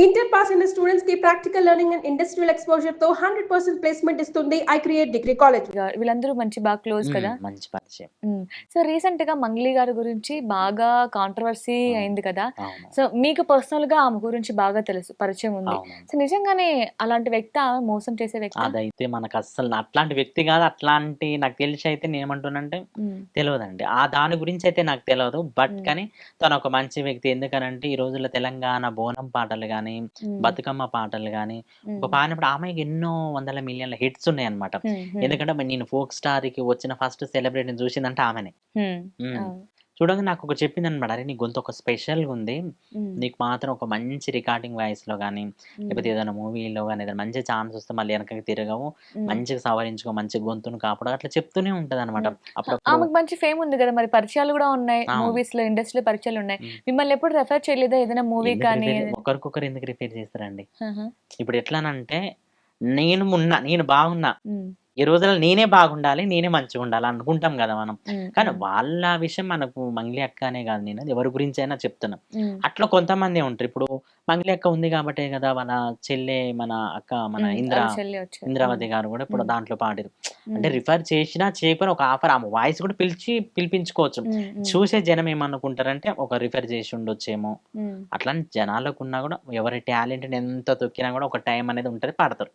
Inter pass అయిన students కి practical learning and industrial exposure తో 100% ప్లేస్మెంట్ ఇస్తుంది ఐ క్రియేట్ డిగ్రీ కాలేజ్. వీళ్ళందరూ మంచి బాగా క్లోజ్ కదా. మంచి పరిచయం. సో రీసెంట్ గా మంగ్లీ గారి గురించి బాగా కాంట్రవర్సీ అయింది కదా. అవును. సో మీకు పర్సనల్ గా ఆమె గురించి బాగా తెలుసు, పరిచయం ఉంది. అవును. సో నిజంగానే అలాంటి వ్యక్తి ఆమె మోసం చేసే వ్యక్తి? అదైతే మనకు అస్సలు అట్లాంటి వ్యక్తి కాదు. అట్లాంటి నాకు తెలిసి అయితే నేనేమంటున్నానంటే తెలియదండి. ఆ దాని గురించి అయితే నాకు తెలియదు. బట్ కానీ తను ఒక మంచి వ్యక్తి. ఎందుకనంటే ఈ రోజుల్లో తెలంగాణ బోనం పాటలు గానీ, బతుకమ్మ పాటలు గానీ ఒక పాడినప్పుడు ఆమెకి ఎన్నో వందల మిలియన్ల హిట్స్ ఉన్నాయి అనమాట. ఎందుకంటే నేను ఫోక్ స్టార్ కి వచ్చిన ఫస్ట్ సెలబ్రిటీని చూసిందంటే ఆమెనే. చూడంగా నాకు ఒక చెప్పింది అనమాట, అరే నీ గొంతు ఒక స్పెషల్గా ఉంది, నీకు మాత్రం ఒక మంచి రికార్డింగ్ వాయిస్ లో కానీ లేకపోతే ఏదైనా మూవీలో కానీ ఏదైనా మంచి ఛాన్స్ వస్తే మళ్ళీ వెనకకి తిరగవు, మంచిగా సవరించుకో, మంచి గొంతును కాపాడు, అట్లా చెప్తూనే ఉంటది అనమాట. అప్పుడు ఆమెకు మంచి ఫేమ్ ఉంది కదా, మరి పరిచయాలు కూడా ఉన్నాయి, మూవీస్ లో ఇండస్ట్రీలో పరిచయాలు ఉన్నాయి. మిమ్మల్ని ఎప్పుడు రెఫర్ చేయలేదా ఏదైనా మూవీ కానీ? ఒకరికొకరు ఎందుకు రిపేర్ చేస్తారండి? ఇప్పుడు ఎట్లానంటే నేను బాగున్నా, ఈ రోజుల్లో నేనే బాగుండాలి, నేనే మంచిగా ఉండాలి అనుకుంటాం కదా మనం. కానీ వాళ్ళ విషయం మనకు మంగ్లీ అక్క అనే కాదు, నేను ఎవరి గురించి అయినా చెప్తున్నా. అట్లా కొంతమంది ఉంటారు. ఇప్పుడు మంగ్లీ అక్క ఉంది కాబట్టే కదా వాళ్ళ చెల్లె, మన అక్క, మన ఇంద్రావతి గారు కూడా ఇప్పుడు దాంట్లో పాడారు. అంటే రిఫర్ చేసినా చేయకపోయినా ఒక ఆఫర్, ఆమె వాయిస్ కూడా పిలిపించుకోవచ్చు. చూసే జనం ఏమనుకుంటారంటే ఒక రిఫర్ చేసి ఉండొచ్చేమో అట్లా జనాలకు ఉన్నా కూడా ఎవరి టాలెంట్ ఎంత తొక్కినా కూడా ఒక టైం అనేది ఉంటది, పాడతారు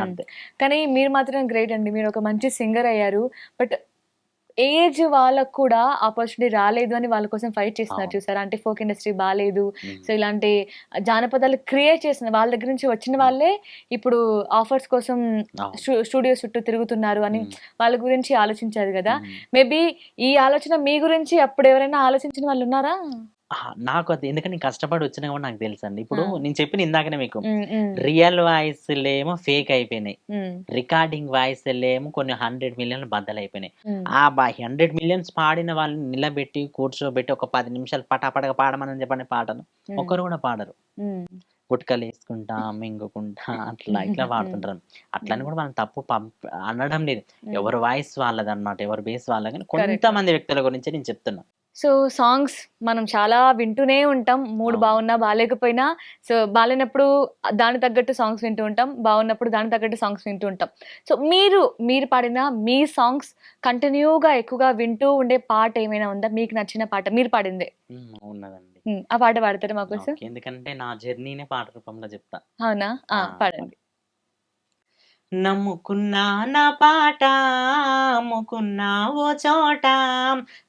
అంతే. కానీ మీరు మాత్రం గ్రేట్ అండి, మీరు ఒక మంచి సింగర్ అయ్యారు. బట్ ఏజ్ వాళ్ళకు కూడా ఆపర్చునిటీ రాలేదు అని వాళ్ళ కోసం ఫైట్ చేస్తున్నారు చూసారా. అంటే ఫోక్ ఇండస్ట్రీ బాగాలేదు, సో ఇలాంటి జానపదాలు క్రియేట్ చేసిన వాళ్ళ దగ్గర నుంచి వచ్చిన వాళ్ళే ఇప్పుడు ఆఫర్స్ కోసం స్టూడియో చుట్టూ తిరుగుతున్నారు అని వాళ్ళ గురించి ఆలోచించారు కదా. మేబీ ఈ ఆలోచన మీ గురించి అప్పుడు ఎవరైనా ఆలోచించిన వాళ్ళు ఉన్నారా? నాకు అది ఎందుకంటే నేను కష్టపడి వచ్చినా కూడా నాకు తెలుసు అండి. ఇప్పుడు నేను చెప్పిన ఇందాకనే మీకు, రియల్ వాయిస్ లేమో ఫేక్ అయిపోయినాయి, రికార్డింగ్ వాయిస్ లేమో కొన్ని 100 మిలియన్లు బద్దలు అయిపోయినాయి. ఆ 100 మిలియన్స్ పాడిన వాళ్ళని నిలబెట్టి కూర్చోబెట్టి ఒక 10 నిమిషాలు పటాపటగా పాడమని చెప్పండి పాటను, ఒక్కరు కూడా పాడరు. గుట్కలు వేసుకుంటా, మింగుకుంటా, అట్లా ఇట్లా పాడుతుంటారు. అట్లని కూడా వాళ్ళని తప్పు అనడం లేదు, ఎవరు వాయిస్ వాళ్ళది అనమాట, ఎవరు బేస్ వాళ్ళ. కానీ కొంతమంది వ్యక్తుల గురించి నేను చెప్తున్నా. సో సాంగ్స్ మనం చాలా వింటూనే ఉంటాం, మూడు బాగున్నా బాగాలేకపోయినా. సో బాగాలేనప్పుడు దానికి తగ్గట్టు సాంగ్స్ వింటూ ఉంటాం, బాగున్నప్పుడు దానికి తగ్గట్టు సాంగ్స్ వింటూ ఉంటాం. సో మీరు పాడిన మీ సాంగ్స్ కంటిన్యూగా ఎక్కువగా వింటూ ఉండే పాట ఏమైనా ఉందా, మీకు నచ్చిన పాట మీరు పాడిందే? ఉన్నదండి. ఆ పాట పాడతారా మాకోసం? ఎందుకంటే నా జర్నీనే పాట రూపంలో చెప్తా. అవునా? పాడండి. నమ్ముకున్నా నా పాట అమ్ముకున్నా ఓ చోట,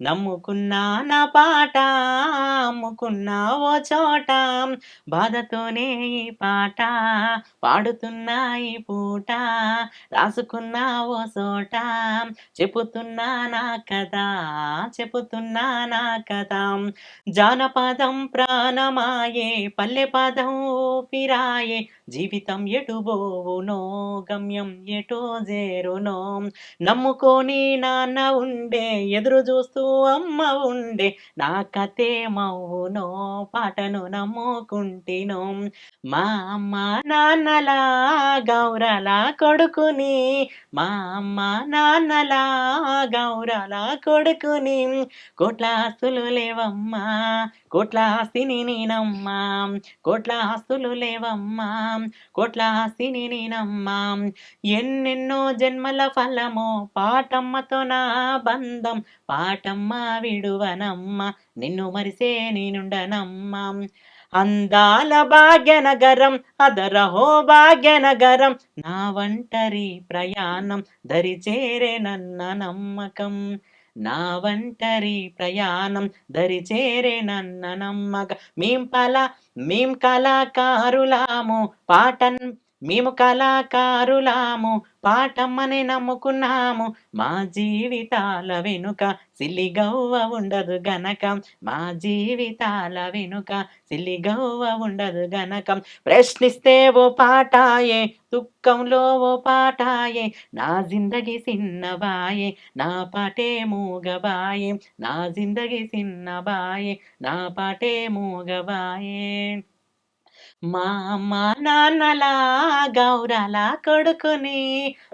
నమ్ముకున్నా నా పాట అమ్ముకున్నా ఓ చోట, బాధతోనే ఈ పాట పాడుతున్నా ఈ పూట, రాసుకున్నా ఓ చోట, చెప్పుతున్నా నా కథ, చెప్పుతున్నా నా కథ. జానపదం ప్రాణమాయే, పల్లె పదం ఊపిరాయే, జీవితం ఎటుబోవునో గమ్యం ఎటో చేరునో, నమ్ముకొని నాన్న ఉండే, ఎదురు చూస్తూ అమ్మ ఉండే, నా కథే మవ్వునో పాటను నమ్ముకుంటినో. మా అమ్మ నాన్నలా గౌరల కొడుకుని, మా అమ్మ నాన్నలా గౌరల కొడుకుని, కోట్ల ఆస్తులు లేవమ్మా, కోట్ల ఆస్తిని నేనమ్మా, కోట్ల ఆస్తులు లేవమ్మా, కోట్ల ఆస్తిని నేనమ్మా, ఎన్నెన్నో జన్మల ఫలమో పాటమ్మతో నా బంధం, పాటమ్మ విడువనమ్మ, నిన్ను మరిసే నేనుండనమ్మా. అందాల భాగ్యనగరం అదరహో భాగ్యనగరం, నా ఒంటరి ప్రయాణం దరి చేరే నన్న నమ్మకం, నా ఒంటరి ప్రయాణం దరి చేరే నన్న నమ్మక. మేం కళాకారులాము మేము కళాకారులాము, పాటమ్మని నమ్ముకున్నాము, మా జీవితాల వెనుక సిల్లిగవ్వ ఉండదు గనక, మా జీవితాల వెనుక సిల్లిగవ్వ ఉండదు గనక. ప్రశ్నిస్తే ఓ పాటాయే, దుఃఖంలో ఓ పాటాయే, నా జిందగీ సిన్నబాయే, నా పాటే మూగబాయే, నా జిందగీ సిన్నబాయే, నా పాటే మూగబాయే. మా అమ్మ నాన్నల గౌరాల కొడుకుని,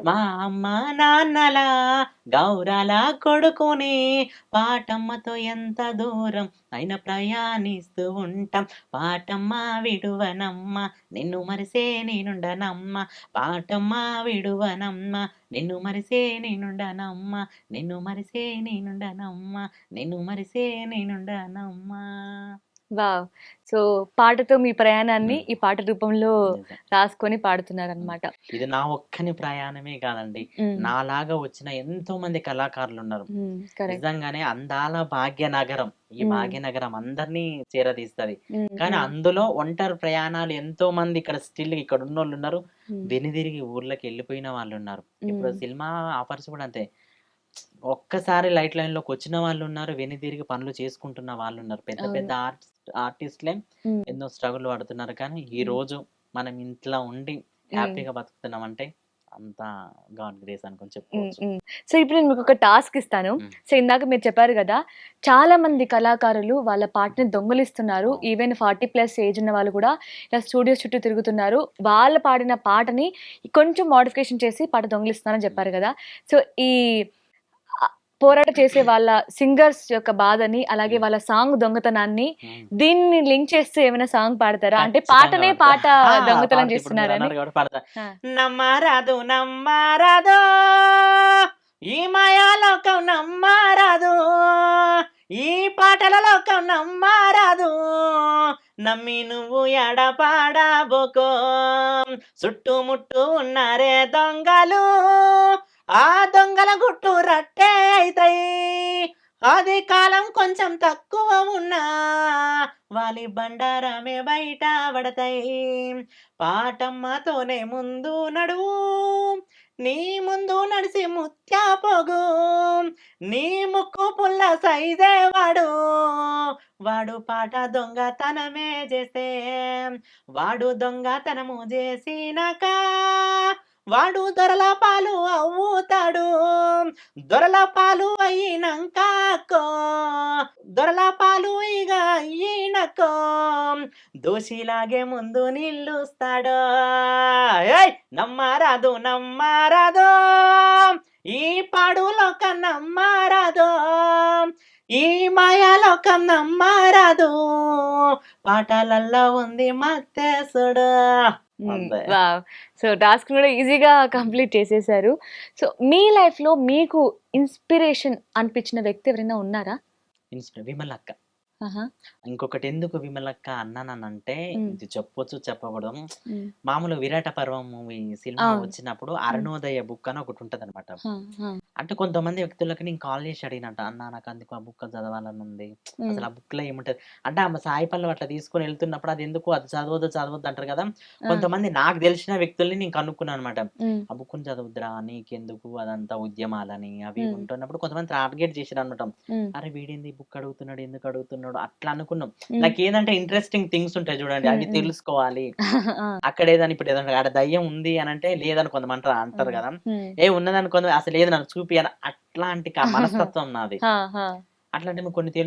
మా అమ్మ నాన్నల గౌరాల కొడుకుని, పాటమ్మతో ఎంత దూరం అయినా ప్రయాణిస్తూ ఉంటాం. పాటమ్మ విడువనమ్మ, నిన్ను మరిసే నేనుండనమ్మ. పాటమ్మ విడువనమ్మ, నిన్ను మరిసే నేనుండనమ్మ. నిన్ను మరిసే నేనుండనమ్మ. నిన్ను మరిసే నేనుండనమ్మ. వావ్! సో, పాటతో మీ ప్రయాణాన్ని హ్మ్. ఈ పాట రూపంలో నిజం. రాసుకొని పాడుతున్నారనమాట. ఇది నా ఒక్కని ప్రయాణమే కాదండి. హ్మ్. నాలాగా వచ్చిన ఎంతో మంది కళాకారులున్నారు. కరెక్ట్. నిజంగానే అందాల భాగ్యనగరం. ఈ హ్మ్. భాగ్యనగరం అందరినీ చేరదీస్తది. కానీ హ్మ్. అందులో ఒంటరి ప్రయాణాలు ఎంతో మంది ఇక్కడ స్టిల్ ఇక్కడున్నోళ్ళున్నారు. హ్మ్. వెనుదిరిగి ఊర్లకెళ్ళిపోయిన వాళ్ళున్నారు. ఇప్పుడు హ్మ్. సినిమా ఆఫర్స్ కూడా అంతే. ఒక్కసారి లైట్ లైన్‌లోకొచ్చిన వాళ్ళున్నారు. వెనుదిరిగి పనులు చేసుకుంటున్న వాళ్ళున్నారు. పెద్ద పెద్ద అవును. ఆర్టిస్ట్‌లే హ్మ్. ఎన్నో స్ట్రగుల్ పడుతున్నారు. కానీ హ్మ్. ఈరోజు మనం ఇంట్లో ఉండి హ్మ్. హ్యాపీగా బతుకుతున్నామంటే అంతా గాడ్ గ్రేస్ అనుకోని హ్మ్. చెప్పుకోవచ్చు. హ్మ్. సో, ఇప్పుడు నేను మీకొక టాస్క్ ఇస్తాను. హ్మ్. సో, ఇందాక మీరు చెప్పారు గదా! చాలా మంది కళాకారులు వాళ్ళ పాటని దొంగిలిస్తున్నారు. అవును. ఈవెన్ 40+ ఏజ్ ఉన్న వాళ్ళు కూడా ఇలా స్టూడియోస్ చుట్టూ తిరుగుతున్నారు. వాళ్ళు పాడిన పాటని కొంచెం మోడిఫికేషన్ చేసి పాట దొంగిలిస్తున్నారని హ్మ్. చెప్పారు గదా! సో, ఈ పోరాట చేసే వాళ్ళ సింగర్స్ యొక్క బాధని, అలాగే హ్మ్. వాళ్ళ సాంగ్ దొంగతనాన్ని హ్మ్. దీన్ని లింక్ చేస్తూ ఏమైనా సాంగ్ పాడతారా? అంటే ఖచ్చితంగా పాటనే పాడతా. పాట దొంగతనం పాడతా. ఇప్పుడు చేస్తున్నారని? మీరన్నారు కాబట్టి పాడతా. ఆ! నమ్మరాదు నమ్మరాదో ఈ మాయాలోకం నమ్మరాదు. ఈ పాటల లోకం నమ్మరాదు. నమ్మి నువ్వు ఎడపాడబోకో. చుట్టుముట్టు ఉన్నారే దొంగలు. ఆ దొంగల గుట్టు రట్టే అయితాయి. అది కాలం కొంచెం తక్కువ ఉన్నా వాలి బండారమే బయట పడతాయి. పాటమ్మతోనే ముందు నడువు. నీ ముందు నడిసి ముత్యాపోగు. నీ ముక్కు పుల్ల సైజే వాడు. వాడు పాట దొంగతనమే చేస్తే వాడు దొంగతనము చేసినాక వాడు దొరల పాలు అవుతాడు. దొరల పాలు అయినంకాకో దొరల పాలు ఇగ అయినకో దోషిలాగే ముందు నిల్లుస్తాడు. ఏయ్ నమ్మరాదు నమ్మరాదు ఈ పాడులోకం నమ్మరాదు. ఈ మాయాలోకం నమ్మరాదు. పాటలల్లో ఉంది మత్తేసుడు. అంతే. వావ్! సో, టాస్క్ కూడా ఈజీగా కంప్లీట్ చేసేసారు. సో, మీ లైఫ్‌లో మీకు ఇన్‌స్పిరేషన్ అనిపించిన వ్యక్తి ఎవరైనా ఉన్నారా? విమలక్క. ఆహా! ఇంకొకటి ఎందుకు విమలక్క అన్నాననంటే హ్మ్. ఇది చెప్పొచ్చు చెప్పకూడదు. హ్మ్. మామూలుగా 'విరాట పర్వం' మూవీ సినిమా అవును. వచ్చినప్పుడు హ్మ్. 'అరుణోదయ' బుక్ అని ఒకటుంటదనమాట. ఆ! ఆ! అంటే కొంతమంది వ్యక్తులకి నేను కాల్ చేసి అడిగినట్ట. "అన్నా నాకందుకు ఆ బుక్ చదవాలనుంది. హ్మ్. అసలు ఆ బుక్‌లో ఏముంటది?" అంటే ఆమె సాయి పల్లవి అట్లా తీసుకొని ఎళ్తున్నప్పుడు అదెందుకు అది చదవద్దు, చదవద్దు అంటారు కదా! ఆ! కొంతమంది నాకు తెలిసిన వ్యక్తుల్ని నేను కనుక్కున్నాననమాట. హ్మ్. "ఆ బుక్కుని చదవద్దురా నీకెందుకు అదంతా ఉద్యమాలని అవి ఇవి హ్మ్. ఉంటున్నప్పుడు" కొంతమంది టార్గెట్ చేసిరనమాట. హ్మ్. అరే! వీడేంది ఈ బుక్ అడుగుతున్నాడు, ఎందుకు అడుగుతున్నాడు అట్లా అనుకున్నాం. హ్మ్. నాకేందంటే ఇంట్రెస్టింగ్ థింగ్స్ ఉంటాయి చూడండి. హ్మ్. అవి హ్మ్. తెలుసుకోవాలి. ఆ! అక్కడేదైనా ఇప్పుడు ఏదైనా ఆడ దయ్యం ఉంది అనంటే లేదని కొంతమంది అంటారు హ్మ్. కదా! హ్మ్. ఉన్నదనుకో అసలు లేదు నాకు చూపియని అట్లాంటి మనస్తత్వం నాది. ఆ! ఆ! అట్లాంటివి కొన్ని